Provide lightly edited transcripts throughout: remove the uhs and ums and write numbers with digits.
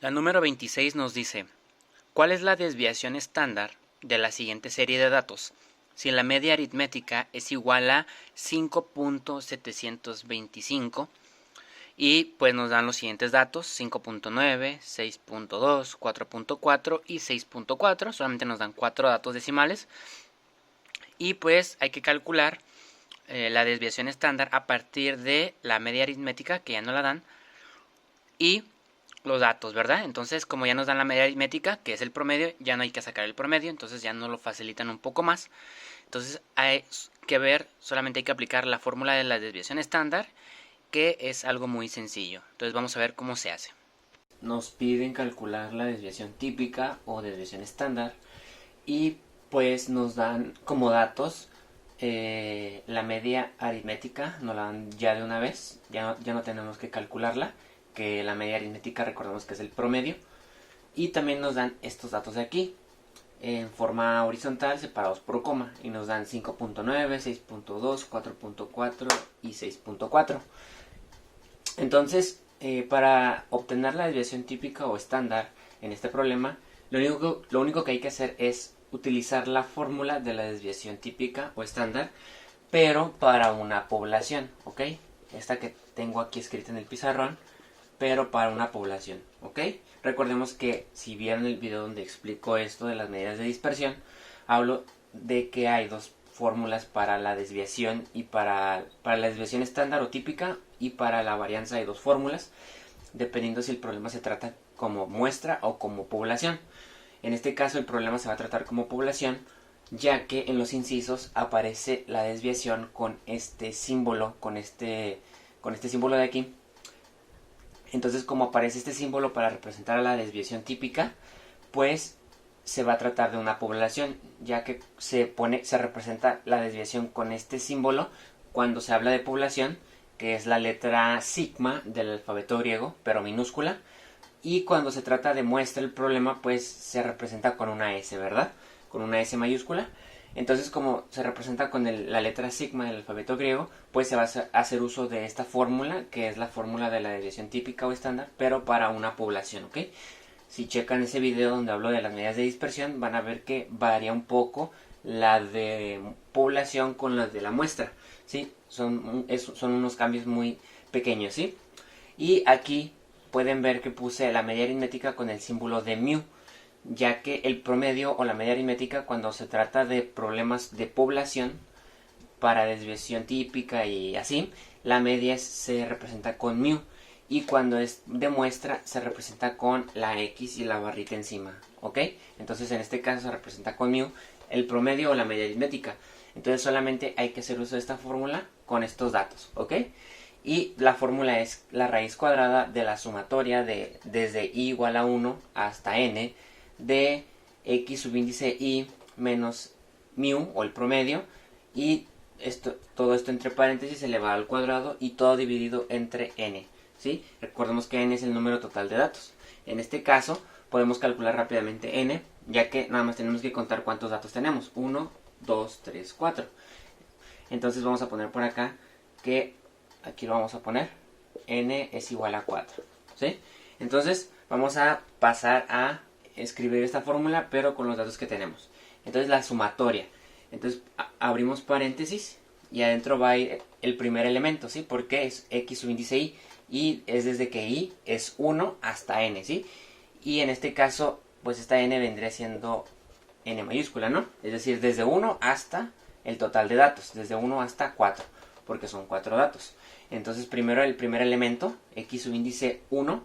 La número 26 nos dice, ¿cuál es la desviación estándar de la siguiente serie de datos? Si la media aritmética es igual a 5.725 y pues nos dan los siguientes datos, 5.9, 6.2, 4.4 y 6.4, solamente nos dan 4 datos decimales y pues hay que calcular la desviación estándar a partir de la media aritmética, que ya no la dan, y los datos, ¿verdad? Entonces, como ya nos dan la media aritmética, que es el promedio, ya no hay que sacar el promedio, entonces ya nos lo facilitan un poco más. Entonces hay que ver, solamente hay que aplicar la fórmula de la desviación estándar, que es algo muy sencillo. Entonces vamos a ver cómo se hace. Nos piden calcular la desviación típica o desviación estándar y pues nos dan como datos la media aritmética, nos la dan ya de una vez, ya no tenemos que calcularla, que la media aritmética recordemos que es el promedio, y también nos dan estos datos de aquí en forma horizontal separados por coma y nos dan 5.9, 6.2, 4.4 y 6.4. Entonces para obtener la desviación típica o estándar en este problema, lo único que hay que hacer es utilizar la fórmula de la desviación típica o estándar, pero para una población, ¿ok? Esta que tengo aquí escrita en el pizarrón, pero para una población, ¿ok? Recordemos que si vieron el video donde explico esto de las medidas de dispersión, hablo de que hay dos fórmulas para la desviación y para la desviación estándar o típica, y para la varianza hay dos fórmulas, dependiendo si el problema se trata como muestra o como población. En este caso el problema se va a tratar como población, ya que en los incisos aparece la desviación con este símbolo, con este símbolo de aquí. Entonces, como aparece este símbolo para representar a la desviación típica, pues se va a tratar de una población, ya que se representa la desviación con este símbolo cuando se habla de población, que es la letra sigma del alfabeto griego, pero minúscula, y cuando se trata de muestra el problema, pues se representa con una S, ¿verdad? Con una S mayúscula. Entonces, como se representa con la letra sigma del alfabeto griego, pues se va a hacer uso de esta fórmula, que es la fórmula de la desviación típica o estándar, pero para una población, ¿ok? Si checan ese video donde hablo de las medidas de dispersión, van a ver que varía un poco la de población con las de la muestra, ¿sí? Son unos cambios muy pequeños, ¿sí? Y aquí pueden ver que puse la media aritmética con el símbolo de mu, ya que el promedio o la media aritmética, cuando se trata de problemas de población para desviación típica y así, la media se representa con mu, y cuando es de muestra se representa con la X y la barrita encima, ¿ok? Entonces en este caso se representa con mu el promedio o la media aritmética. Entonces solamente hay que hacer uso de esta fórmula con estos datos, ¿ok? Y la fórmula es la raíz cuadrada de la sumatoria de desde i igual a 1 hasta n de x subíndice i menos mu o el promedio, y todo esto entre paréntesis elevado al cuadrado y todo dividido entre n, ¿sí? Recordemos que n es el número total de datos. En este caso podemos calcular rápidamente n, ya que nada más tenemos que contar cuántos datos tenemos: 1, 2, 3, 4. Entonces vamos a poner por acá que aquí lo vamos a poner n es igual a 4, ¿sí? Entonces vamos a pasar a escribir esta fórmula, pero con los datos que tenemos. Entonces la sumatoria, entonces abrimos paréntesis y adentro va a ir el primer elemento, ¿sí? Porque es x subíndice i, y es desde que i es 1 hasta n, ¿sí? Y en este caso, pues esta n vendría siendo n mayúscula, ¿no? Es decir, desde 1 hasta el total de datos, desde 1 hasta 4, porque son 4 datos. Entonces primero el primer elemento, x subíndice 1,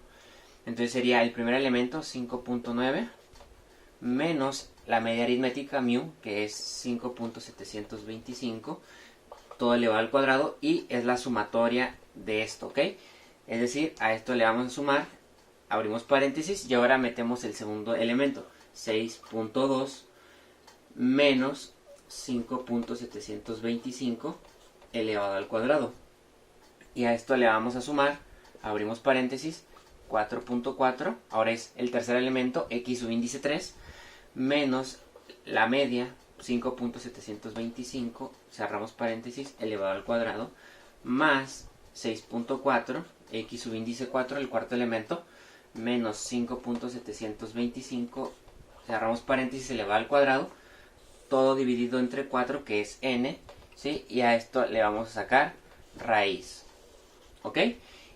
entonces sería el primer elemento 5.9 menos la media aritmética mu, que es 5.725, todo elevado al cuadrado, y es la sumatoria de esto, ¿ok? Es decir, a esto le vamos a sumar, abrimos paréntesis y ahora metemos el segundo elemento, 6.2 menos 5.725 elevado al cuadrado. Y a esto le vamos a sumar, abrimos paréntesis, 4.4, ahora es el tercer elemento, x subíndice 3, menos la media, 5.725, cerramos paréntesis, elevado al cuadrado, más 6.4, x subíndice 4, el cuarto elemento, menos 5.725, cerramos paréntesis, elevado al cuadrado, todo dividido entre 4, que es n, ¿sí? Y a esto le vamos a sacar raíz, ¿ok?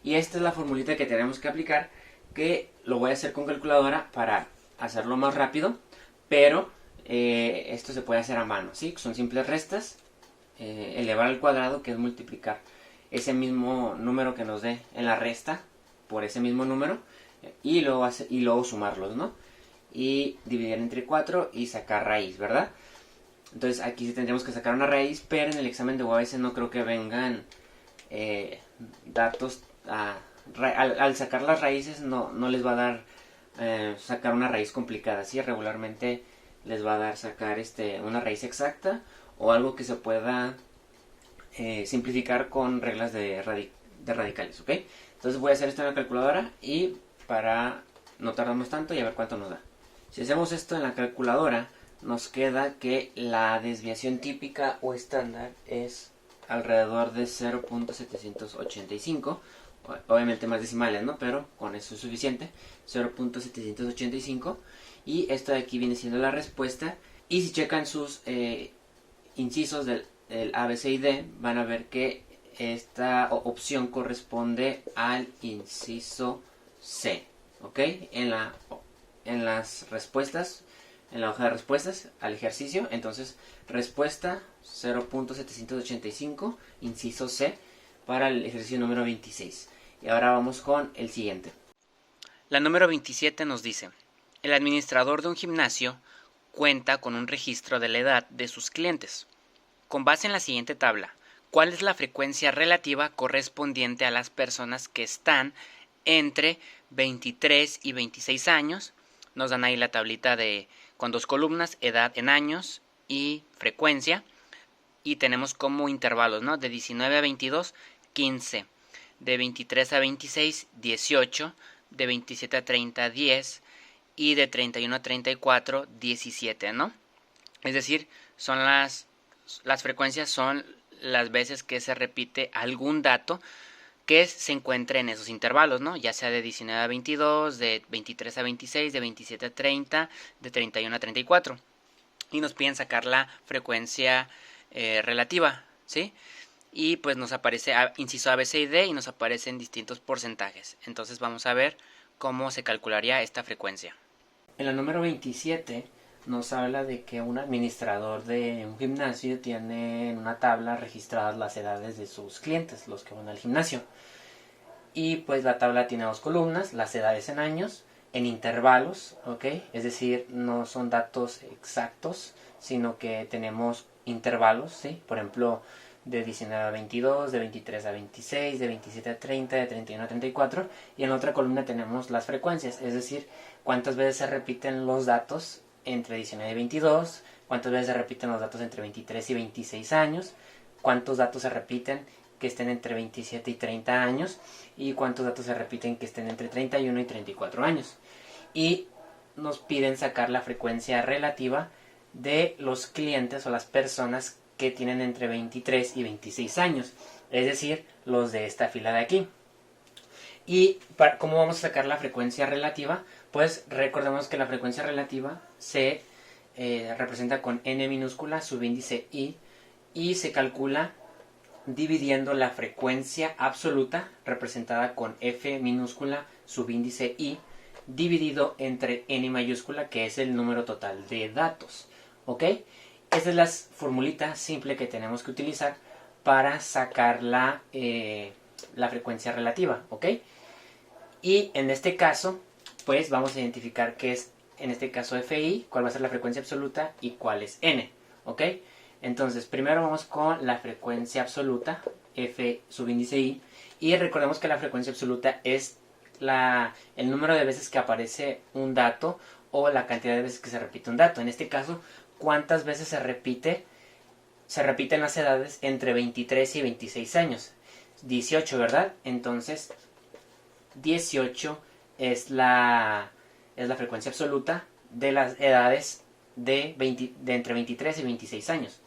Y esta es la formulita que tenemos que aplicar, que lo voy a hacer con calculadora para hacerlo más rápido, pero esto se puede hacer a mano, ¿sí? Son simples restas, elevar al cuadrado, que es multiplicar ese mismo número que nos dé en la resta por ese mismo número, y luego sumarlos, ¿no? Y dividir entre 4 y sacar raíz, ¿verdad? Entonces aquí sí tendríamos que sacar una raíz, pero en el examen de UAS no creo que vengan datos. Al sacar las raíces no les va a dar sacar una raíz complicada, ¿sí? Regularmente les va a dar sacar una raíz exacta o algo que se pueda simplificar con reglas de radicales, ¿ok? Entonces voy a hacer esto en la calculadora y para no tardarnos tanto y a ver cuánto nos da. Si hacemos esto en la calculadora, nos queda que la desviación típica o estándar es alrededor de 0.785, obviamente más decimales, ¿no? Pero con eso es suficiente, 0.785, y esto de aquí viene siendo la respuesta. Y si checan sus incisos del A, B, C y D, van a ver que esta opción corresponde al inciso C, ¿ok? En las respuestas, en la hoja de respuestas al ejercicio, entonces respuesta 0.785, inciso C, para el ejercicio número 26. Y ahora vamos con el siguiente. La número 27 nos dice: el administrador de un gimnasio cuenta con un registro de la edad de sus clientes. Con base en la siguiente tabla, ¿cuál es la frecuencia relativa correspondiente a las personas que están entre 23 y 26 años? Nos dan ahí la tablita con dos columnas, edad en años y frecuencia. Y tenemos como intervalos, ¿no? De 19 a 22, 15. De 23 a 26, 18. De 27 a 30, 10. Y de 31 a 34, 17, ¿no? Es decir, son las frecuencias son las veces que se repite algún dato que se encuentre en esos intervalos, ¿no? Ya sea de 19 a 22, de 23 a 26, de 27 a 30, de 31 a 34. Y nos piden sacar la frecuencia relativa, ¿sí? Y pues nos aparece inciso A, B, C y D y nos aparecen distintos porcentajes. Entonces vamos a ver cómo se calcularía esta frecuencia. En la número 27 nos habla de que un administrador de un gimnasio tiene en una tabla registradas las edades de sus clientes, los que van al gimnasio. Y pues la tabla tiene dos columnas, las edades en años, en intervalos, ¿ok? Es decir, no son datos exactos, sino que tenemos intervalos, ¿sí? Por ejemplo, de 19 a 22, de 23 a 26, de 27 a 30, de 31 a 34. Y en la otra columna tenemos las frecuencias, es decir, cuántas veces se repiten los datos entre 19 y 22, cuántas veces se repiten los datos entre 23 y 26 años, cuántos datos se repiten que estén entre 27 y 30 años y cuántos datos se repiten que estén entre 31 y 34 años. Y nos piden sacar la frecuencia relativa de los clientes o las personas que tienen entre 23 y 26 años, es decir, los de esta fila de aquí. ¿Y cómo vamos a sacar la frecuencia relativa? Pues recordemos que la frecuencia relativa se representa con n minúscula, subíndice i, y se calcula dividiendo la frecuencia absoluta, representada con f minúscula, subíndice i, dividido entre n mayúscula, que es el número total de datos. ¿Ok? Esta es la formulita simple que tenemos que utilizar para sacar la frecuencia relativa. ¿Ok? Y en este caso, pues vamos a identificar qué es, en este caso, FI, cuál va a ser la frecuencia absoluta y cuál es N. ¿Ok? Entonces, primero vamos con la frecuencia absoluta, F subíndice I, y recordemos que la frecuencia absoluta es el número de veces que aparece un dato o la cantidad de veces que se repite un dato. En este caso, ¿cuántas veces se repiten las edades entre 23 y 26 años? 18, ¿verdad? Entonces, 18 es la frecuencia absoluta de las edades de entre 23 y 26 años.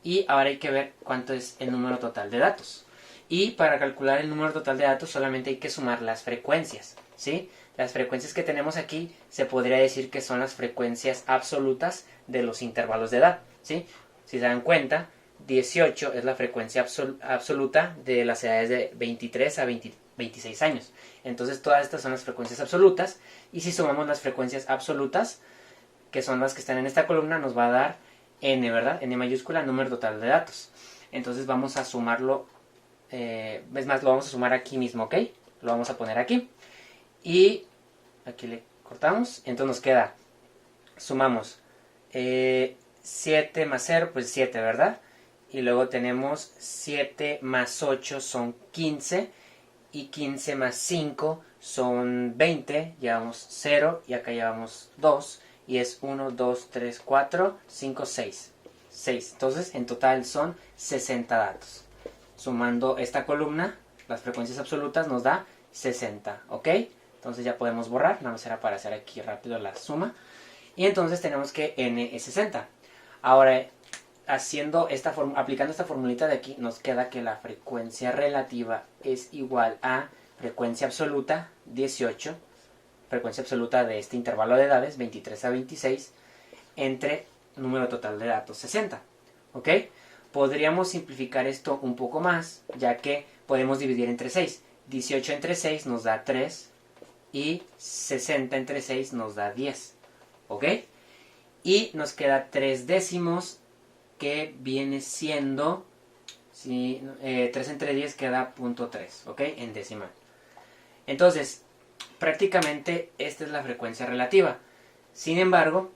Y ahora hay que ver cuánto es el número total de datos. Y para calcular el número total de datos solamente hay que sumar las frecuencias, ¿sí? Las frecuencias que tenemos aquí se podría decir que son las frecuencias absolutas de los intervalos de edad, ¿sí? Si se dan cuenta, 18 es la frecuencia absoluta de las edades de 23 a 26 años. Entonces todas estas son las frecuencias absolutas, y si sumamos las frecuencias absolutas, que son las que están en esta columna, nos va a dar n, ¿verdad? N mayúscula, número total de datos. Entonces vamos a sumarlo, es más, lo vamos a sumar aquí mismo, ¿ok? Lo vamos a poner aquí. Y aquí le cortamos, entonces nos queda, sumamos 7 más 0, pues 7, ¿verdad? Y luego tenemos 7 más 8 son 15, y 15 más 5 son 20, llevamos 0 y acá llevamos 2, y es 1, 2, 3, 4, 5, 6. 6. Entonces en total son 60 datos. Sumando esta columna, las frecuencias absolutas nos da 60, ¿ok? Entonces ya podemos borrar, nada más era para hacer aquí rápido la suma. Y entonces tenemos que n es 60. Ahora, aplicando esta formulita de aquí, nos queda que la frecuencia relativa es igual a frecuencia absoluta 18, frecuencia absoluta de este intervalo de edades, 23 a 26, entre número total de datos, 60. ¿Ok? Podríamos simplificar esto un poco más, ya que podemos dividir entre 6. 18 entre 6 nos da 3, y 60 entre 6 nos da 10. ¿Ok? Y nos queda 3 décimos, que viene siendo, ¿sí? 3 entre 10 queda 0.3, ¿ok? En decimal. Entonces, prácticamente esta es la frecuencia relativa. Sin embargo,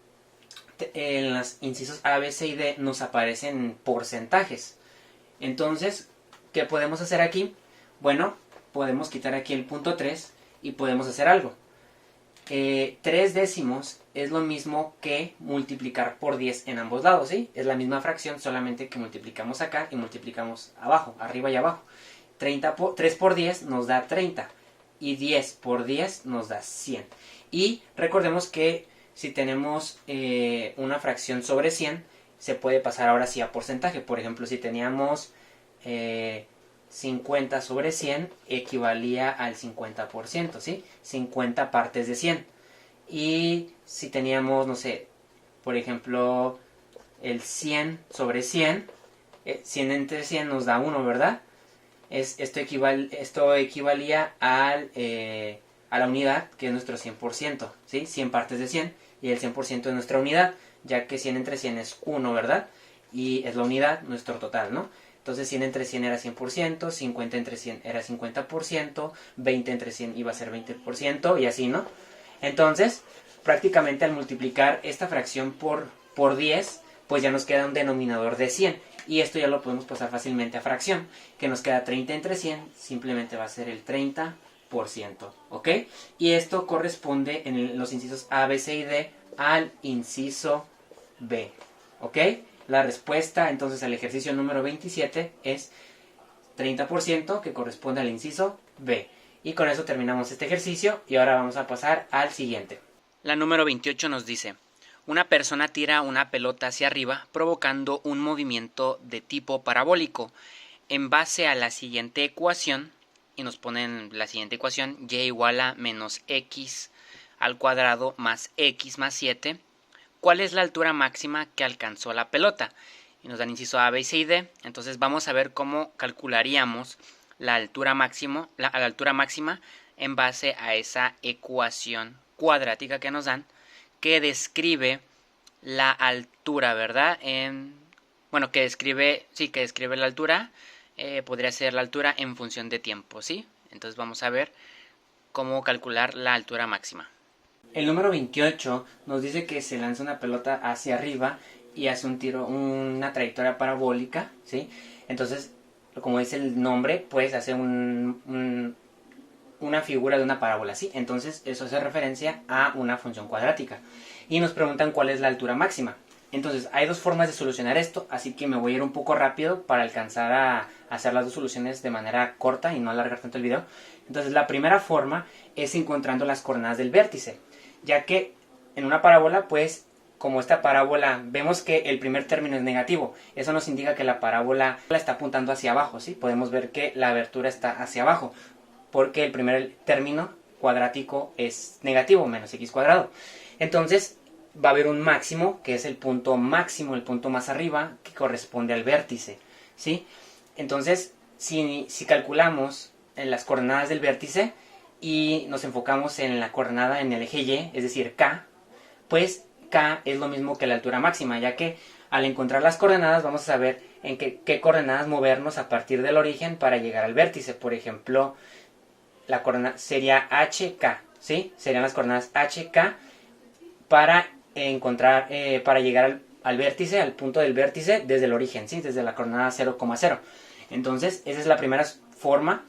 en los incisos A, B, C y D nos aparecen porcentajes. Entonces, ¿qué podemos hacer aquí? Bueno, podemos quitar aquí el 0.3 y podemos hacer algo. 3 décimos es lo mismo que multiplicar por 10 en ambos lados, ¿sí? Es la misma fracción, solamente que multiplicamos acá y multiplicamos abajo, arriba y abajo. 3 por 10 nos da 30, y 10 por 10 nos da 100. Y recordemos que si tenemos una fracción sobre 100, se puede pasar ahora sí a porcentaje. Por ejemplo, si teníamos 50 sobre 100, equivalía al 50%, ¿sí? 50 partes de 100. Y si teníamos, no sé, por ejemplo, el 100 sobre 100, 100 entre 100 nos da 1, ¿verdad? Esto equivalía a la unidad, que es nuestro 100%, ¿sí? 100 partes de 100, y el 100% de nuestra unidad, ya que 100 entre 100 es 1, ¿verdad? Y es la unidad, nuestro total, ¿no? Entonces 100 entre 100 era 100%, 50 entre 100 era 50%, 20 entre 100 iba a ser 20%, y así, ¿no? Entonces, prácticamente al multiplicar esta fracción por 10, pues ya nos queda un denominador de 100. Y esto ya lo podemos pasar fácilmente a fracción, que nos queda 30 entre 100, simplemente va a ser el 30%, ¿ok? Y esto corresponde en los incisos A, B, C y D al inciso B, ¿ok? La respuesta entonces al ejercicio número 27 es 30%, que corresponde al inciso B. Y con eso terminamos este ejercicio y ahora vamos a pasar al siguiente. La número 28 nos dice: una persona tira una pelota hacia arriba provocando un movimiento de tipo parabólico. En base a la siguiente ecuación, y nos ponen la siguiente ecuación, y igual a menos x al cuadrado más x más 7, ¿cuál es la altura máxima que alcanzó la pelota? Y nos dan inciso A, B, C y D. Entonces vamos a ver cómo calcularíamos la altura máxima en base a esa ecuación cuadrática que nos dan, que describe la altura, ¿verdad? Que describe la altura, podría ser la altura en función de tiempo, ¿sí? Entonces vamos a ver cómo calcular la altura máxima. El número 28 nos dice que se lanza una pelota hacia arriba y hace un tiro, una trayectoria parabólica, ¿sí? Entonces, como dice el nombre, pues hace una figura de una parábola, ¿sí? Entonces, eso hace referencia a una función cuadrática. Y nos preguntan cuál es la altura máxima. Entonces, hay dos formas de solucionar esto, así que me voy a ir un poco rápido para alcanzar a hacer las dos soluciones de manera corta y no alargar tanto el video. Entonces, la primera forma es encontrando las coordenadas del vértice, ya que en una parábola, pues, como esta parábola, vemos que el primer término es negativo. Eso nos indica que la parábola está apuntando hacia abajo, ¿sí? Podemos ver que la abertura está hacia abajo, porque el primer término cuadrático es negativo, menos x cuadrado. Entonces va a haber un máximo, que es el punto máximo, el punto más arriba, que corresponde al vértice, ¿sí? Entonces, si calculamos en las coordenadas del vértice y nos enfocamos en la coordenada en el eje y, es decir, k, pues k es lo mismo que la altura máxima, ya que al encontrar las coordenadas vamos a saber en qué coordenadas movernos a partir del origen para llegar al vértice. Por ejemplo, la coordenada sería hk, ¿sí? Serían las coordenadas hk para encontrar, para llegar al vértice, al punto del vértice desde el origen, ¿sí? Desde la coordenada 0,0. Entonces, esa es la primera forma.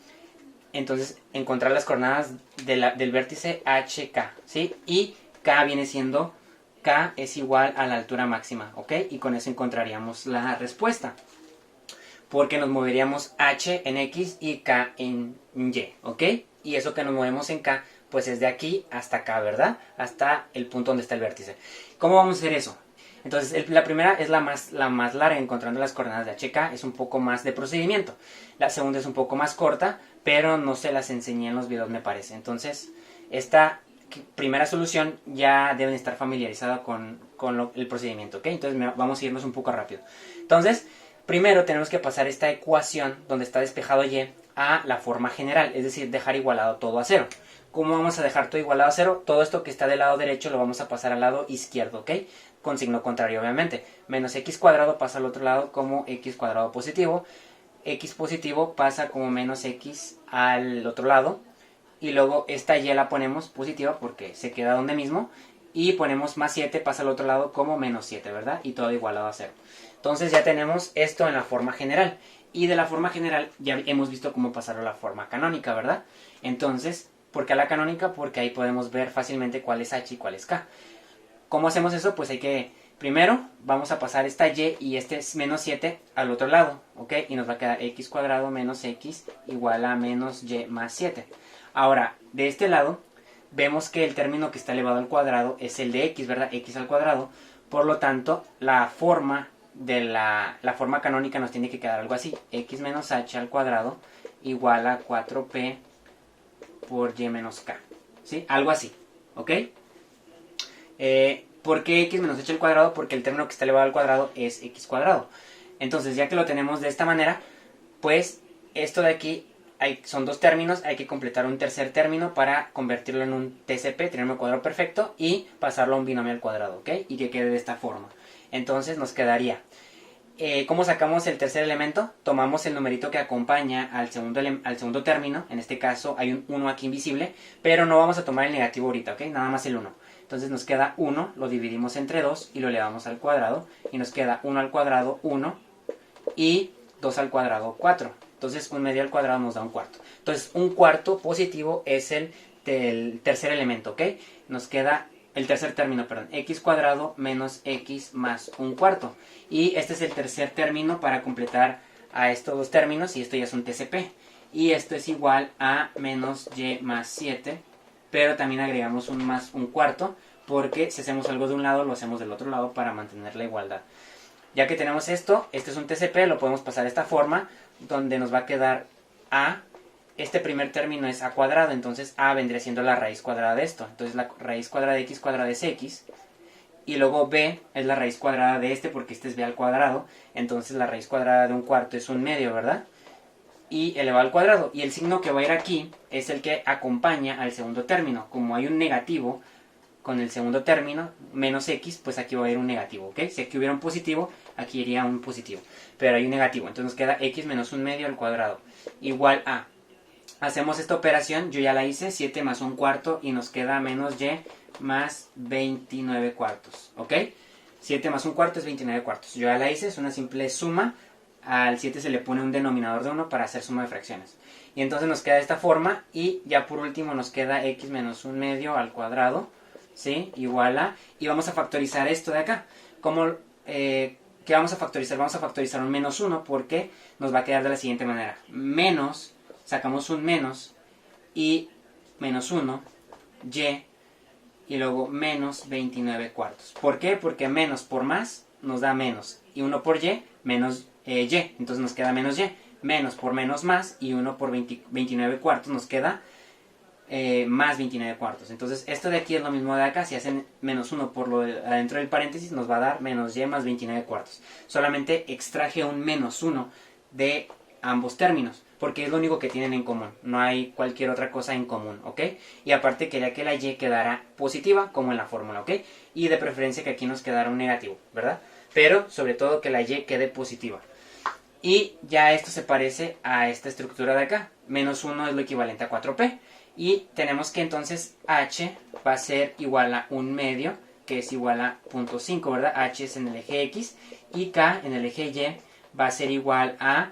Entonces, encontrar las coordenadas del vértice hk, ¿sí? Y k viene siendo, k es igual a la altura máxima, ¿ok? Y con eso encontraríamos la respuesta. Porque nos moveríamos h en x y k en y, ¿ok? Y eso que nos movemos en k, pues es de aquí hasta acá, ¿verdad? Hasta el punto donde está el vértice. ¿Cómo vamos a hacer eso? Entonces, la primera es la más larga, encontrando las coordenadas de hk, es un poco más de procedimiento. La segunda es un poco más corta, pero no se las enseñé en los videos, me parece. Entonces, esta primera solución ya deben estar familiarizados con el procedimiento, ¿ok? Entonces, vamos a irnos un poco rápido. Entonces, primero tenemos que pasar esta ecuación donde está despejado y a la forma general, es decir, dejar igualado todo a cero. ¿Cómo vamos a dejar todo igualado a cero? Todo esto que está del lado derecho lo vamos a pasar al lado izquierdo, ¿ok? Con signo contrario, obviamente. Menos x cuadrado pasa al otro lado como x cuadrado positivo. X positivo pasa como menos x al otro lado. Y luego esta y la ponemos positiva porque se queda donde mismo. Y ponemos más 7, pasa al otro lado como menos 7, ¿verdad? Y todo igualado a 0. Entonces ya tenemos esto en la forma general. Y de la forma general ya hemos visto cómo pasarlo a la forma canónica, ¿verdad? Entonces, ¿por qué a la canónica? Porque ahí podemos ver fácilmente cuál es h y cuál es k. ¿Cómo hacemos eso? Pues hay que, primero, vamos a pasar esta y este es menos 7 al otro lado, ¿ok? Y nos va a quedar x cuadrado menos x igual a menos y más 7. Ahora, de este lado, vemos que el término que está elevado al cuadrado es el de x, ¿verdad? X al cuadrado. Por lo tanto, la forma de la forma canónica nos tiene que quedar algo así. X menos h al cuadrado igual a 4p por y menos k, ¿sí? Algo así, ¿ok? ¿Por qué x menos h al cuadrado? Porque el término que está elevado al cuadrado es x cuadrado. Entonces, ya que lo tenemos de esta manera, pues esto de aquí son dos términos, hay que completar un tercer término para convertirlo en un TCP, trinomio cuadrado perfecto, y pasarlo a un binomio al cuadrado, ¿ok? Y que quede de esta forma. Entonces nos quedaría, ¿cómo sacamos el tercer elemento? Tomamos el numerito que acompaña al segundo término, en este caso hay un 1 aquí invisible, pero no vamos a tomar el negativo ahorita, ¿ok? Nada más el 1. Entonces nos queda 1, lo dividimos entre 2 y lo elevamos al cuadrado, y nos queda 1 al cuadrado 1 y 2 al cuadrado 4. Entonces un medio al cuadrado nos da un cuarto. Entonces un cuarto positivo es el tercer elemento, ¿ok? Nos queda el tercer término, perdón, x cuadrado menos x más un cuarto. Y este es el tercer término para completar a estos dos términos, y esto ya es un TCP. Y esto es igual a menos y más 7, pero también agregamos un más un cuarto, porque si hacemos algo de un lado, lo hacemos del otro lado para mantener la igualdad. Ya que tenemos esto, este es un TCP, lo podemos pasar de esta forma, donde nos va a quedar a, este primer término es a cuadrado, entonces a vendría siendo la raíz cuadrada de esto. Entonces la raíz cuadrada de x cuadrada es x, y luego b es la raíz cuadrada de este, porque este es b al cuadrado, entonces la raíz cuadrada de un cuarto es un medio, ¿verdad? Y elevado al cuadrado, y el signo que va a ir aquí es el que acompaña al segundo término. Como hay un negativo con el segundo término, menos x, pues aquí va a ir un negativo, ¿ok? Si aquí hubiera un positivo, aquí iría un positivo, pero hay un negativo, entonces nos queda x menos un medio al cuadrado, igual a, hacemos esta operación, yo ya la hice, 7 más un cuarto, y nos queda menos y más 29 cuartos, ¿ok? 7 más un cuarto es 29 cuartos, yo ya la hice, es una simple suma, al 7 se le pone un denominador de 1 para hacer suma de fracciones, y entonces nos queda de esta forma, y ya por último nos queda x menos un medio al cuadrado, ¿sí? Igual a, y vamos a factorizar esto de acá. ¿Cómo, qué vamos a factorizar? Vamos a factorizar un menos 1 porque nos va a quedar de la siguiente manera. Menos, sacamos un menos, y menos 1, y luego menos 29 cuartos. ¿Por qué? Porque menos por más nos da menos, y 1 por y, menos y, entonces nos queda menos y. Menos por menos más, y 1 por 29 cuartos nos queda más 29 cuartos. Entonces esto de aquí es lo mismo de acá. Si hacen menos 1 por lo de adentro del paréntesis, nos va a dar menos y más 29 cuartos. Solamente extraje un menos 1 de ambos términos, porque es lo único que tienen en común. No hay cualquier otra cosa en común, ¿ok? Y aparte quería que la y quedara positiva, como en la fórmula, ¿ok? Y de preferencia que aquí nos quedara un negativo, ¿verdad? Pero sobre todo que la y quede positiva. Y ya esto se parece a esta estructura de acá. Menos 1 es lo equivalente a 4p. Y tenemos que entonces h va a ser igual a 1 medio, que es igual a 0.5, ¿verdad? H es en el eje x, y k en el eje y va a ser igual a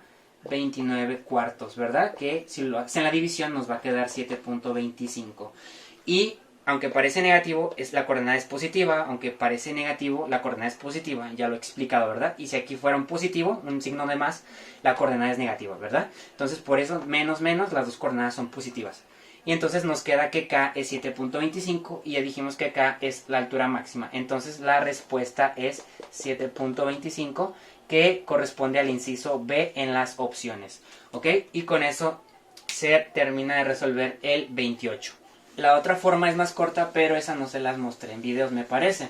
29 cuartos, ¿verdad? Que si lo hacen la división nos va a quedar 7.25. Y aunque parece negativo, la coordenada es positiva. Aunque parece negativo, la coordenada es positiva. Ya lo he explicado, ¿verdad? Y si aquí fuera un positivo, un signo de más, la coordenada es negativa, ¿verdad? Entonces por eso menos menos, las dos coordenadas son positivas. Y entonces nos queda que k es 7.25 y ya dijimos que k es la altura máxima. Entonces la respuesta es 7.25, que corresponde al inciso B en las opciones. ¿Ok? Y con eso se termina de resolver el 28. La otra forma es más corta, pero esa no se las mostré en videos, me parece.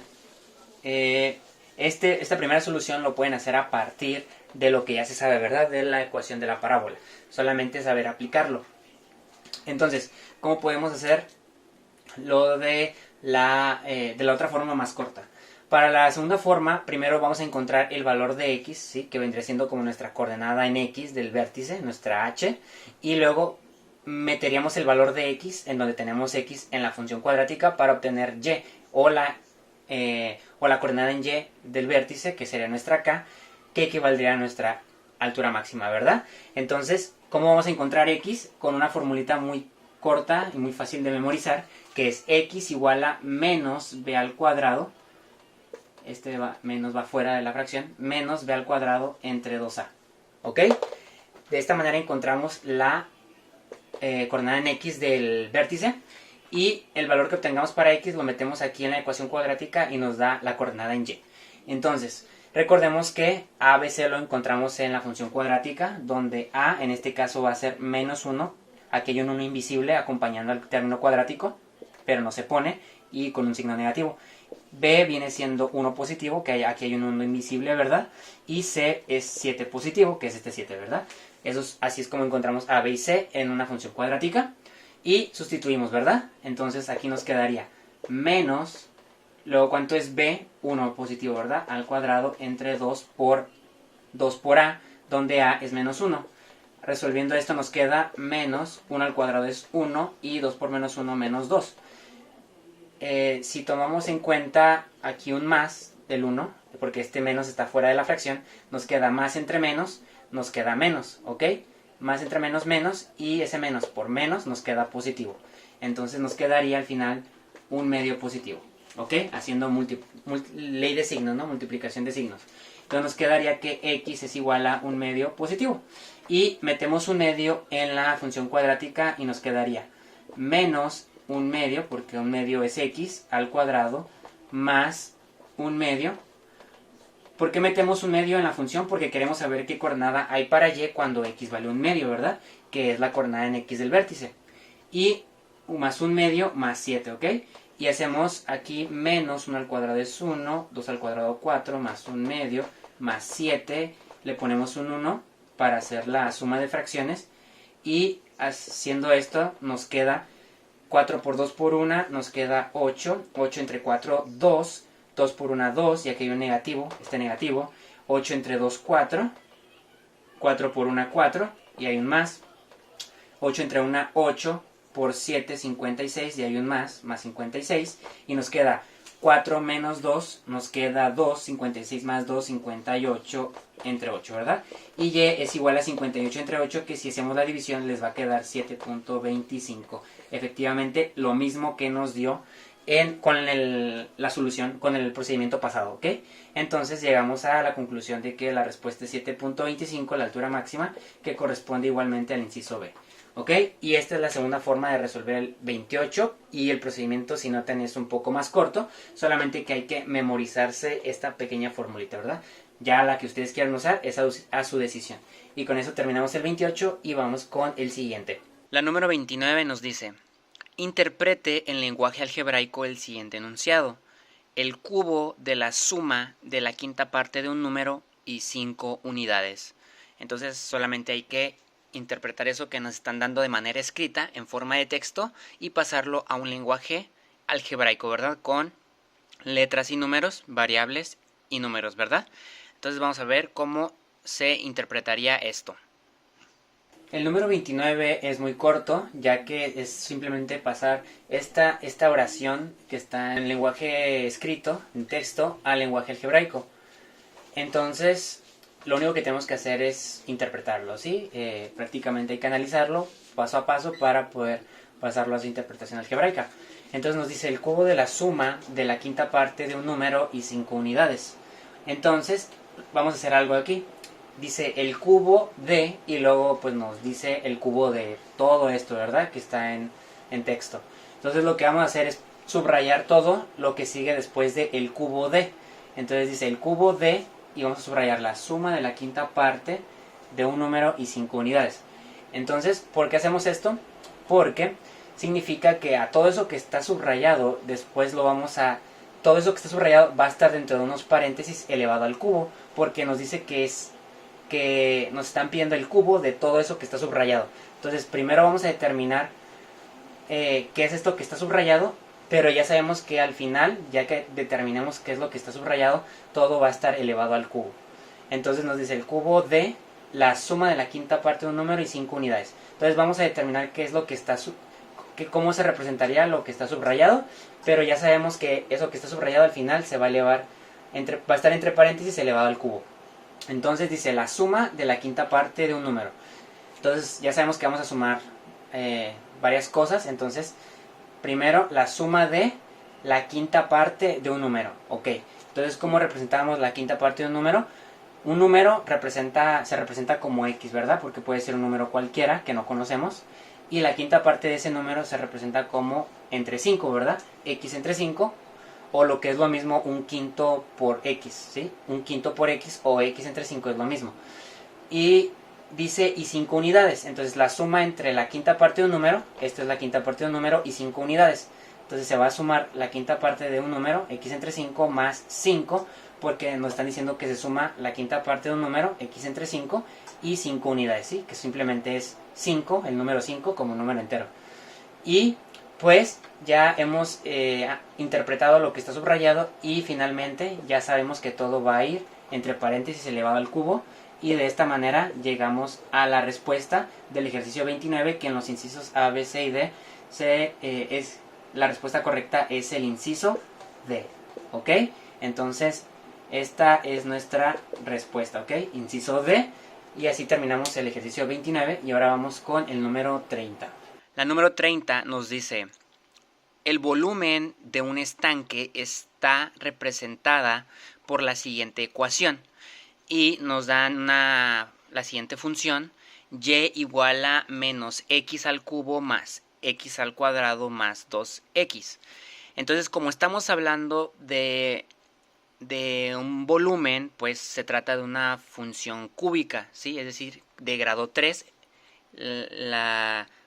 Esta primera solución lo pueden hacer a partir de lo que ya se sabe, ¿verdad? De la ecuación de la parábola. Solamente saber aplicarlo. Entonces, ¿cómo podemos hacer lo de la otra forma más corta? Para la segunda forma, primero vamos a encontrar el valor de x, ¿sí? Que vendría siendo como nuestra coordenada en x del vértice, nuestra h, y luego meteríamos el valor de x en donde tenemos x en la función cuadrática para obtener y, o la coordenada en y del vértice, que sería nuestra k, que equivaldría a nuestra altura máxima, ¿verdad? Entonces, ¿cómo vamos a encontrar x? Con una formulita muy corta y muy fácil de memorizar, que es x igual a menos b al cuadrado, menos va fuera de la fracción, menos b al cuadrado entre 2a, ¿ok? De esta manera encontramos la coordenada en x del vértice, y el valor que obtengamos para x lo metemos aquí en la ecuación cuadrática y nos da la coordenada en y. Entonces, recordemos que a, b, c lo encontramos en la función cuadrática, donde a en este caso va a ser menos 1, aquí hay un 1 invisible acompañando al término cuadrático, pero no se pone, y con un signo negativo. B viene siendo 1 positivo, que aquí hay un 1 invisible, ¿verdad? Y C es 7 positivo, que es este 7, ¿verdad? Así es como encontramos A, B y C en una función cuadrática. Y sustituimos, ¿verdad? Entonces aquí nos quedaría menos, luego ¿cuánto es B? 1 positivo, ¿verdad? Al cuadrado entre 2 por A, donde A es menos 1. Resolviendo esto nos queda menos 1 al cuadrado es 1 y 2 por menos 1 menos 2. Si tomamos en cuenta aquí un más del 1, porque este menos está fuera de la fracción, nos queda más entre menos, nos queda menos, ¿ok? Más entre menos, menos, y ese menos por menos nos queda positivo. Entonces nos quedaría al final un medio positivo, ¿ok? Haciendo ley de signos, ¿no? Multiplicación de signos. Entonces nos quedaría que x es igual a un medio positivo. Y metemos un medio en la función cuadrática y nos quedaría menos un medio, porque un medio es x al cuadrado, más un medio. ¿Por qué metemos un medio en la función? Porque queremos saber qué coordenada hay para y cuando x vale un medio, ¿verdad? Que es la coordenada en x del vértice. Y más un medio más 7, ¿ok? Y hacemos aquí menos 1 al cuadrado es 1, 2 al cuadrado 4, más un medio, más 7, le ponemos un 1 para hacer la suma de fracciones. Y haciendo esto nos queda 4 por 2 por 1 nos queda 8. 8 entre 4, 2. 2 por 1, 2. Y aquí hay un negativo, este negativo. 8 entre 2, 4. 4 por 1, 4. Y hay un más. 8 entre 1, 8. Por 7, 56. Y hay un más 56. Y nos queda 4 menos 2. Nos queda 2. 56 más 2, 58 entre 8, ¿verdad? Y y es igual a 58 entre 8, que si hacemos la división les va a quedar 7.25. Efectivamente, lo mismo que nos dio la solución, con el procedimiento pasado, ¿ok? Entonces llegamos a la conclusión de que la respuesta es 7.25, la altura máxima, que corresponde igualmente al inciso B, ¿ok? Y esta es la segunda forma de resolver el 28, y el procedimiento, si notan, es un poco más corto, solamente que hay que memorizarse esta pequeña formulita, ¿verdad? Ya la que ustedes quieran usar es a su decisión. Y con eso terminamos el 28 y vamos con el siguiente. La número 29 nos dice: interprete en lenguaje algebraico el siguiente enunciado: el cubo de la suma de la quinta parte de un número y 5 unidades. Entonces solamente hay que interpretar eso que nos están dando de manera escrita en forma de texto y pasarlo a un lenguaje algebraico, ¿verdad? Con letras y números, variables y números, ¿verdad? Entonces vamos a ver cómo se interpretaría esto. El número 29 es muy corto, ya que es simplemente pasar esta oración que está en lenguaje escrito, en texto, al lenguaje algebraico. Entonces, lo único que tenemos que hacer es interpretarlo, ¿sí? Prácticamente hay que analizarlo paso a paso para poder pasarlo a su interpretación algebraica. Entonces nos dice el cubo de la suma de la quinta parte de un número y 5 unidades. Entonces, vamos a hacer algo aquí. Dice el cubo de, y luego pues nos dice el cubo de todo esto, ¿verdad? Que está en texto. Entonces lo que vamos a hacer es subrayar todo lo que sigue después de el cubo de. Entonces dice el cubo de, y vamos a subrayar la suma de la quinta parte de un número y 5 unidades. Entonces, ¿por qué hacemos esto? Porque significa que a todo eso que está subrayado, después lo vamos a... Todo eso que está subrayado va a estar dentro de unos paréntesis elevado al cubo, porque nos dice que nos están pidiendo el cubo de todo eso que está subrayado. Entonces primero vamos a determinar qué es esto que está subrayado, pero ya sabemos que al final, ya que determinemos qué es lo que está subrayado, todo va a estar elevado al cubo. Entonces nos dice el cubo de la suma de la quinta parte de un número y 5 unidades. Entonces vamos a determinar qué es lo que está cómo se representaría lo que está subrayado, pero ya sabemos que eso que está subrayado al final se va a elevar, va a estar entre paréntesis elevado al cubo. Entonces dice la suma de la quinta parte de un número. Entonces ya sabemos que vamos a sumar varias cosas. Entonces primero la suma de la quinta parte de un número. Ok, entonces ¿cómo representamos la quinta parte de un número? Un número se representa como X, ¿verdad? Porque puede ser un número cualquiera que no conocemos. Y la quinta parte de ese número se representa como entre 5, ¿verdad? X entre 5. O lo que es lo mismo, un quinto por X, ¿sí? Un quinto por X o X entre 5 es lo mismo. Y dice y 5 unidades. Entonces la suma entre la quinta parte de un número, esta es la quinta parte de un número, y 5 unidades. Entonces se va a sumar la quinta parte de un número, X entre 5 más 5, porque nos están diciendo que se suma la quinta parte de un número, X entre 5, y 5 unidades, ¿sí? Que simplemente es 5, el número 5 como número entero. Y pues ya hemos interpretado lo que está subrayado y finalmente ya sabemos que todo va a ir entre paréntesis elevado al cubo, y de esta manera llegamos a la respuesta del ejercicio 29, que en los incisos A, B, C y D la respuesta correcta es el inciso D, ¿ok? Entonces esta es nuestra respuesta, ¿ok? Inciso D, y así terminamos el ejercicio 29 y ahora vamos con el número 30. La número 30 nos dice: el volumen de un estanque está representada por la siguiente ecuación, y nos dan la siguiente función: y igual a menos x al cubo más x al cuadrado más 2x. Entonces, como estamos hablando de un volumen, pues se trata de una función cúbica, ¿sí? Es decir, de grado 3.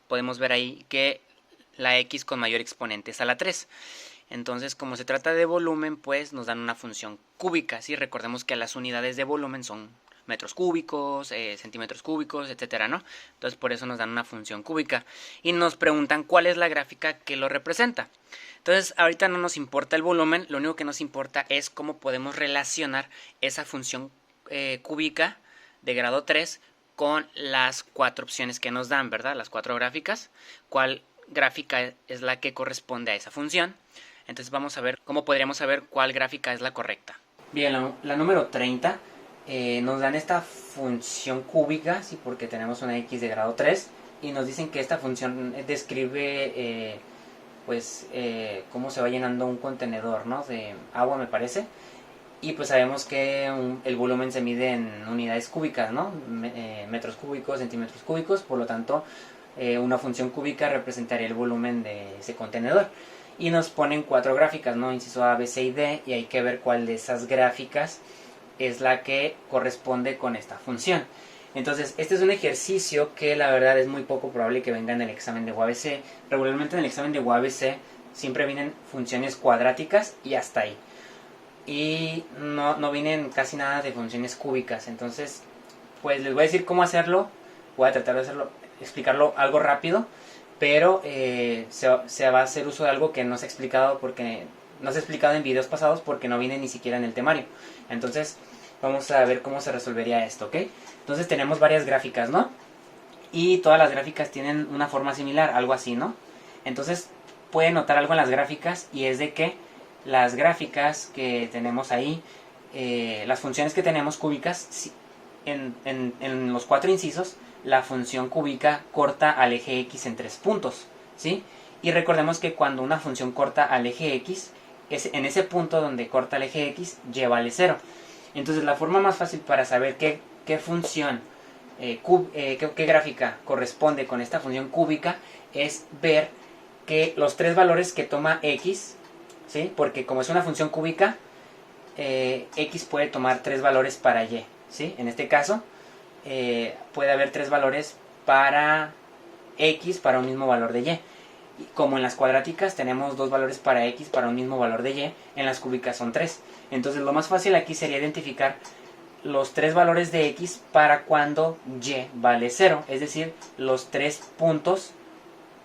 Podemos ver ahí que la x con mayor exponente es a la 3. Entonces, como se trata de volumen, pues nos dan una función cúbica, ¿sí? Recordemos que las unidades de volumen son metros cúbicos, centímetros cúbicos, etcétera, ¿no? Entonces, por eso nos dan una función cúbica. Y nos preguntan cuál es la gráfica que lo representa. Entonces, ahorita no nos importa el volumen, lo único que nos importa es cómo podemos relacionar esa función cúbica de grado 3 con las 4 opciones que nos dan, ¿verdad? Las 4 gráficas. ¿Cuál gráfica es la que corresponde a esa función? Entonces vamos a ver cómo podríamos saber cuál gráfica es la correcta. Bien, la número 30 nos dan esta función cúbica, ¿sí? Porque tenemos una x de grado 3 y nos dicen que esta función describe pues cómo se va llenando un contenedor, ¿no? De agua, me parece. Y pues sabemos que el volumen se mide en unidades cúbicas, ¿no? Metros cúbicos, centímetros cúbicos, por lo tanto una función cúbica representaría el volumen de ese contenedor. Y nos ponen 4 gráficas, ¿no? Inciso A, B, C y D, y hay que ver cuál de esas gráficas es la que corresponde con esta función. Entonces, este es un ejercicio que la verdad es muy poco probable que venga en el examen de UABC. Regularmente en el examen de UABC siempre vienen funciones cuadráticas y hasta ahí. Y no vienen casi nada de funciones cúbicas. Entonces, pues les voy a decir cómo hacerlo. Voy a tratar de hacerlo, explicarlo algo rápido, pero se va a hacer uso de algo que no se ha explicado porque no se ha explicado en videos pasados porque no viene ni siquiera en el temario. Entonces, vamos a ver cómo se resolvería esto, ¿ok? Entonces tenemos varias gráficas, ¿no? Y todas las gráficas tienen una forma similar, algo así, ¿no? Entonces, pueden notar algo en las gráficas y es de que las gráficas que tenemos ahí, las funciones que tenemos cúbicas, en los 4 incisos, la función cúbica corta al eje X en 3 puntos, ¿sí? Y recordemos que cuando una función corta al eje X, en ese punto donde corta el eje X, y vale 0. Entonces la forma más fácil para saber qué función, qué gráfica corresponde con esta función cúbica es ver que los 3 valores que toma X, ¿sí? Porque como es una función cúbica, X puede tomar 3 valores para Y, ¿sí? En este caso, puede haber 3 valores para X para un mismo valor de Y. Como en las cuadráticas tenemos 2 valores para X para un mismo valor de Y, en las cúbicas son 3. Entonces lo más fácil aquí sería identificar los 3 valores de X para cuando Y vale 0. Es decir, los 3 puntos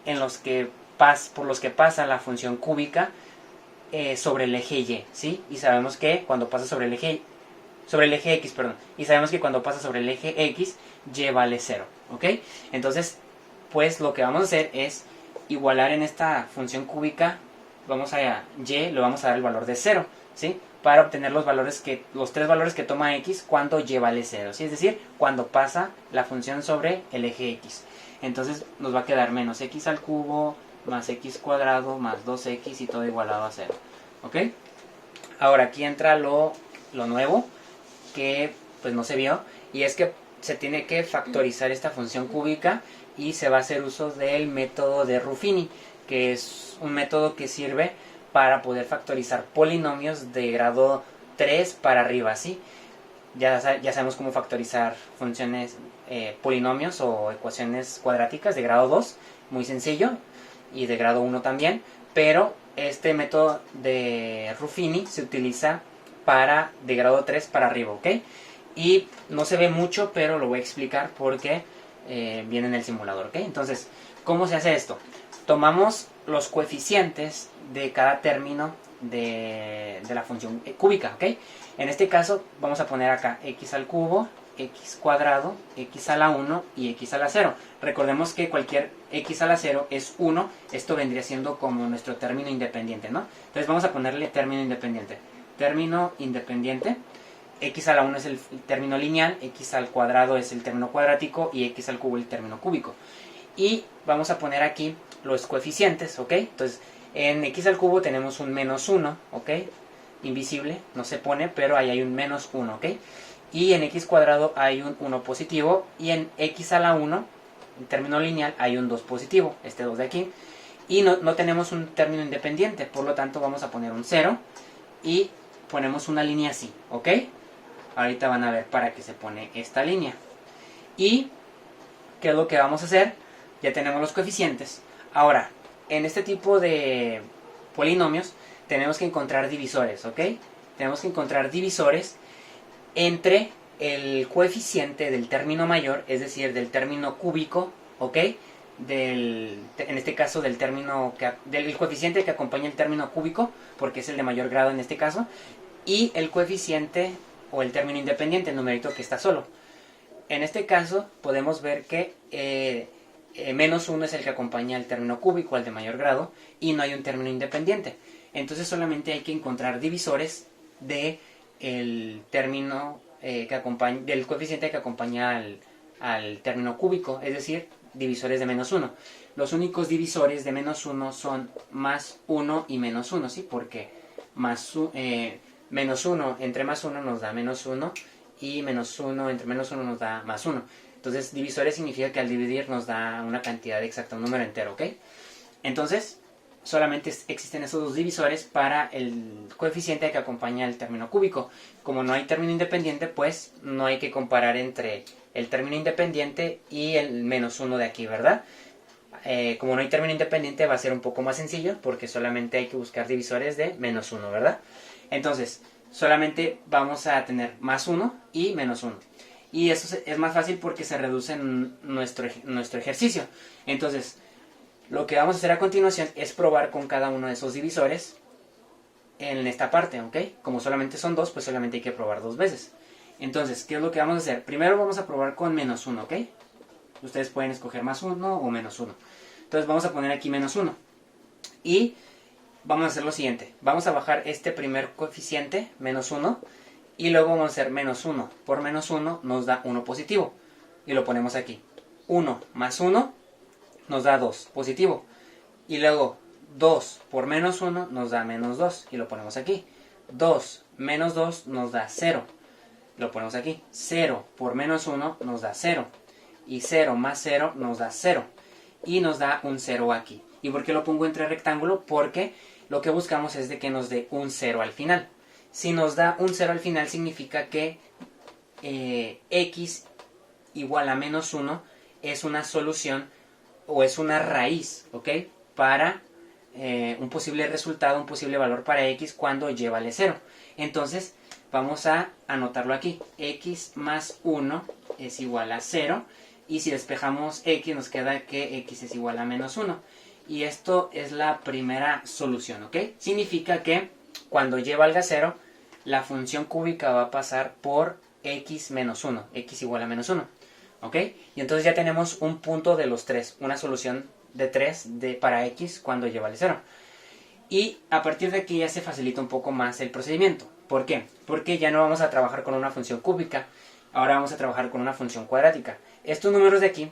en los que por los que pasa la función cúbica sobre el eje Y, ¿sí? Y sabemos que cuando pasa sobre el eje X, perdón. Y sabemos que cuando pasa sobre el eje X, Y vale 0, ¿ok? Entonces, pues lo que vamos a hacer es igualar en esta función cúbica, Y le vamos a dar el valor de 0, ¿sí? Para obtener los 3 valores que toma X cuando Y vale 0, ¿sí? Es decir, cuando pasa la función sobre el eje X. Entonces nos va a quedar menos X al cubo más X cuadrado más 2X y todo igualado a 0, ¿ok? Ahora aquí entra lo nuevo, que pues no se vio, y es que se tiene que factorizar esta función cúbica y se va a hacer uso del método de Ruffini, que es un método que sirve para poder factorizar polinomios de grado 3 para arriba, ¿sí? Ya sabemos cómo factorizar funciones, polinomios o ecuaciones cuadráticas de grado 2, muy sencillo, y de grado 1 también, pero este método de Ruffini se utiliza para de grado 3 para arriba, ¿ok? Y no se ve mucho, pero lo voy a explicar porque viene en el simulador, ¿ok? Entonces, ¿cómo se hace esto? Tomamos los coeficientes de cada término de la función cúbica, ¿ok? En este caso, vamos a poner acá x al cubo, x cuadrado, x a la 1 y x a la 0. Recordemos que cualquier x a la 0 es 1, esto vendría siendo como nuestro término independiente, ¿no? Entonces vamos a ponerle término independiente. Término independiente, x a la 1 es el término lineal, x al cuadrado es el término cuadrático y x al cubo el término cúbico. Y vamos a poner aquí los coeficientes, ¿ok? Entonces, en x al cubo tenemos un menos 1, ¿ok? Invisible, no se pone, pero ahí hay un menos 1, ¿ok? Y en x cuadrado hay un 1 positivo, y en x a la 1, en término lineal, hay un 2 positivo, este 2 de aquí. Y no tenemos un término independiente, por lo tanto vamos a poner un 0 y ponemos una línea así, ¿ok? Ahorita van a ver para qué se pone esta línea. Y, ¿qué es lo que vamos a hacer? Ya tenemos los coeficientes. Ahora, en este tipo de polinomios tenemos que encontrar divisores, ¿ok? Tenemos que encontrar divisores entre el coeficiente del término mayor, es decir, del término cúbico, ¿ok? En este caso del coeficiente que acompaña el término cúbico, porque es el de mayor grado en este caso, y el coeficiente o el término independiente, el numerito que está solo. En este caso podemos ver que menos 1 es el que acompaña el término cúbico, al de mayor grado, y no hay un término independiente. Entonces solamente hay que encontrar divisores del término del coeficiente que acompaña al término cúbico, es decir, divisores de menos 1. Los únicos divisores de menos 1 son más 1 y menos 1, ¿sí? Porque menos 1 entre más 1 nos da menos 1 y menos 1 entre menos 1 nos da más 1. Entonces, divisores significa que al dividir nos da una cantidad exacta, un número entero, ¿ok? Entonces, solamente existen esos dos divisores para el coeficiente que acompaña el término cúbico. Como no hay término independiente, pues no hay que comparar entre el término independiente y el menos 1 de aquí, ¿verdad? Como no hay término independiente, va a ser un poco más sencillo porque solamente hay que buscar divisores de menos 1, ¿verdad? Entonces, solamente vamos a tener más 1 y menos 1. Y eso es más fácil porque se reduce en nuestro ejercicio. Entonces, lo que vamos a hacer a continuación es probar con cada uno de esos divisores en esta parte, ¿ok? Como solamente son dos, pues solamente hay que probar dos veces. Entonces, ¿qué es lo que vamos a hacer? Primero vamos a probar con menos 1, ¿ok? Ustedes pueden escoger más 1 o menos 1. Entonces vamos a poner aquí menos 1. Y vamos a hacer lo siguiente. Vamos a bajar este primer coeficiente, menos 1, y luego vamos a hacer menos 1 por menos 1 nos da 1 positivo. Y lo ponemos aquí. 1 más 1 nos da 2 positivo. Y luego 2 por menos 1 nos da menos 2. Y lo ponemos aquí. 2 menos 2 nos da 0. Lo ponemos aquí. 0 por menos 1 nos da 0. Y 0 más 0 nos da 0. Y nos da un 0 aquí. ¿Y por qué lo pongo entre rectángulo? Porque lo que buscamos es de que nos dé un 0 al final. Si nos da un 0 al final significa que x igual a menos 1 es una solución o es una raíz, ¿ok? Para un posible resultado, un posible valor para x cuando y vale 0. Entonces vamos a anotarlo aquí. X más 1 es igual a 0. Y si despejamos x nos queda que x es igual a menos 1. Y esto es la primera solución, ¿ok? Significa que cuando y valga 0, la función cúbica va a pasar por x menos 1. X igual a menos 1. ¿Ok? Y entonces ya tenemos un punto de los tres. Una solución de 3 para x cuando y vale 0. Y a partir de aquí ya se facilita un poco más el procedimiento. ¿Por qué? Porque ya no vamos a trabajar con una función cúbica. Ahora vamos a trabajar con una función cuadrática. Estos números de aquí,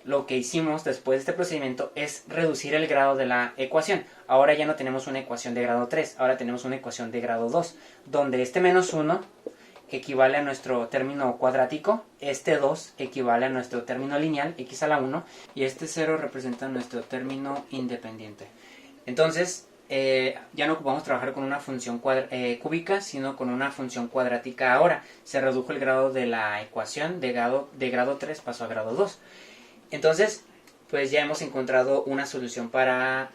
lo que hicimos después de este procedimiento es reducir el grado de la ecuación. Ahora ya no tenemos una ecuación de grado 3, ahora tenemos una ecuación de grado 2, donde este menos 1 equivale a nuestro término cuadrático, este 2 equivale a nuestro término lineal, x a la 1, y este 0 representa nuestro término independiente. Entonces, ya no ocupamos trabajar con una función cúbica, sino con una función cuadrática ahora. Se redujo el grado de la ecuación, de grado 3 pasó a grado 2. Entonces, pues ya hemos encontrado una solución para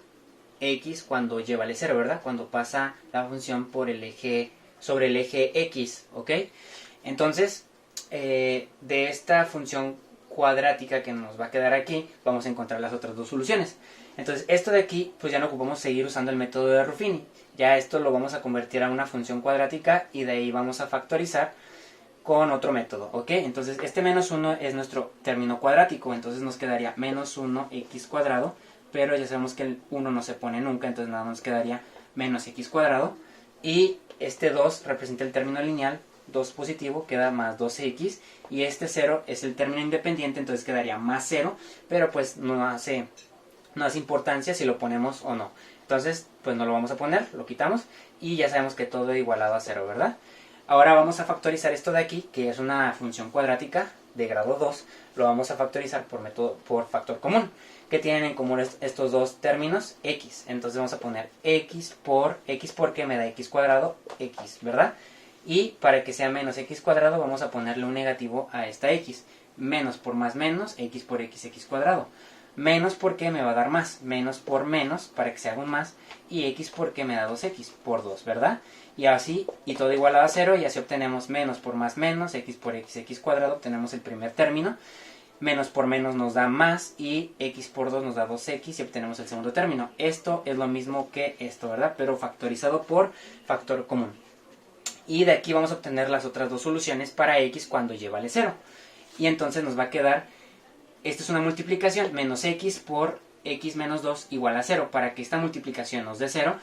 x cuando y vale 0, ¿verdad? Cuando pasa la función por el eje, sobre el eje x, ¿ok? Entonces, de esta función cuadrática que nos va a quedar aquí, vamos a encontrar las otras dos soluciones. Entonces, esto de aquí, pues ya no ocupamos seguir usando el método de Ruffini. Ya esto lo vamos a convertir a una función cuadrática y de ahí vamos a factorizar con otro método, ¿ok? Entonces, este menos 1 es nuestro término cuadrático, entonces nos quedaría menos 1x cuadrado, pero ya sabemos que el 1 no se pone nunca, entonces nada más nos quedaría menos x cuadrado. Y este 2 representa el término lineal, 2 positivo, queda más 2x, y este 0 es el término independiente, entonces quedaría más 0, pero pues no hace importancia si lo ponemos o no. Entonces, pues no lo vamos a poner, lo quitamos, y ya sabemos que todo es igualado a 0, ¿verdad? Ahora vamos a factorizar esto de aquí, que es una función cuadrática de grado 2, lo vamos a factorizar por factor común. ¿Qué tienen en común estos dos términos? X. Entonces vamos a poner x porque me da x cuadrado, x, ¿verdad? Y para que sea menos x cuadrado vamos a ponerle un negativo a esta x. Menos por más menos, x por x, x cuadrado. Menos porque me va a dar más, menos por menos para que se haga un más, y x porque me da 2x por 2, ¿verdad? Y así, y todo igualado a 0, y así obtenemos menos por más menos, x por x, x cuadrado, obtenemos el primer término. Menos por menos nos da más, y x por 2 nos da 2x, y obtenemos el segundo término. Esto es lo mismo que esto, ¿verdad? Pero factorizado por factor común. Y de aquí vamos a obtener las otras dos soluciones para x cuando y vale 0. Y entonces nos va a quedar, esta es una multiplicación, menos x por x menos 2 igual a 0. Para que esta multiplicación nos dé 0,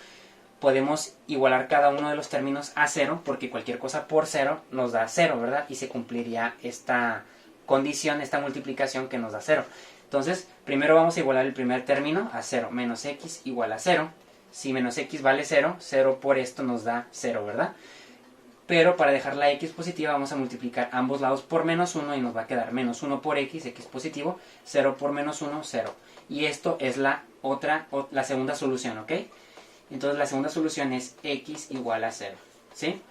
podemos igualar cada uno de los términos a 0, porque cualquier cosa por 0 nos da 0, ¿verdad? Y se cumpliría esta condición, esta multiplicación que nos da 0. Entonces, primero vamos a igualar el primer término a 0. Menos x igual a 0. Si menos x vale 0, 0 por esto nos da 0, ¿verdad? Pero para dejar la x positiva vamos a multiplicar ambos lados por menos 1 y nos va a quedar menos 1 por x positivo, 0 por menos 1, 0. Y esto es la segunda solución, ¿ok? Entonces la segunda solución es x igual a 0, ¿sí?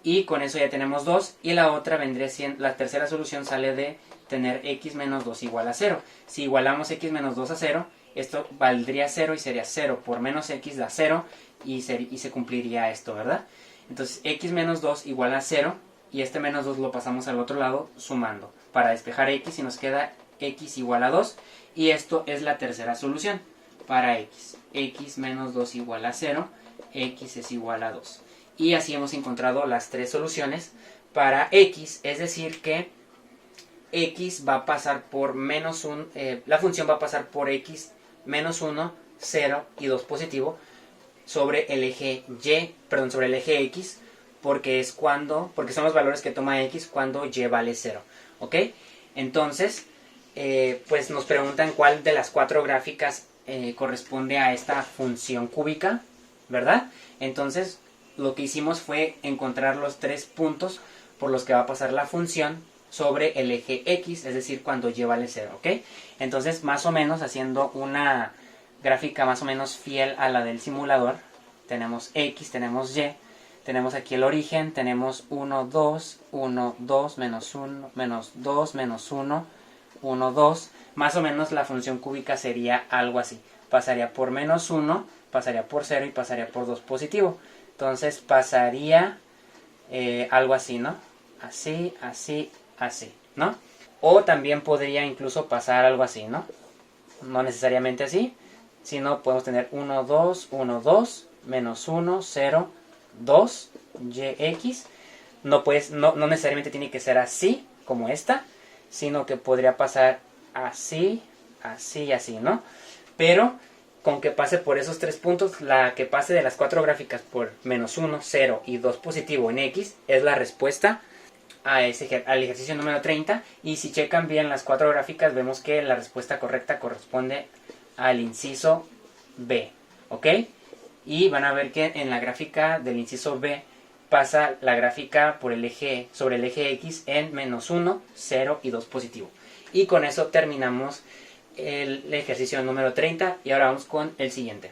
Y con eso ya tenemos 2 y la otra vendría siendo, la tercera solución sale de tener x menos 2 igual a 0. Si igualamos x menos 2 a 0, esto valdría 0 y sería 0 por menos x da 0 y se cumpliría esto, ¿verdad? Entonces x menos 2 igual a 0 y este menos 2 lo pasamos al otro lado sumando para despejar x y nos queda x igual a 2 y esto es la tercera solución para x menos 2 igual a 0, x es igual a 2 y así hemos encontrado las tres soluciones para x, es decir que x va a pasar por menos 1, la función va a pasar por x menos 1, 0 y 2 positivo sobre el eje sobre el eje x, porque son los valores que toma x cuando y vale 0, ¿ok? Entonces, pues nos preguntan cuál de las cuatro gráficas corresponde a esta función cúbica, ¿verdad? Entonces, lo que hicimos fue encontrar los tres puntos por los que va a pasar la función sobre el eje x, es decir, cuando y vale 0, ¿ok? Entonces, más o menos, haciendo una gráfica más o menos fiel a la del simulador, tenemos x, tenemos y, tenemos aquí el origen, tenemos 1, 2, 1, 2, menos 1, menos 2, menos 1, 1, 2, más o menos la función cúbica sería algo así, pasaría por menos 1, pasaría por 0 y pasaría por 2 positivo, entonces pasaría algo así, ¿no? Así, así, así, ¿no? O también podría incluso pasar algo así, ¿no? No necesariamente así, sino podemos tener 1, 2, 1, 2, menos 1, 0, 2, yx. No necesariamente tiene que ser así, como esta, sino que podría pasar así, así y así, ¿no? Pero con que pase por esos tres puntos, la que pase de las cuatro gráficas por menos 1, 0 y 2 positivo en x, es la respuesta al ejercicio número 30. Y si checan bien las cuatro gráficas, vemos que la respuesta correcta corresponde al inciso B, ¿ok? Y van a ver que en la gráfica del inciso B pasa la gráfica por el eje, sobre el eje X en menos 1, 0 y 2 positivo. Y con eso terminamos el ejercicio número 30 y ahora vamos con el siguiente.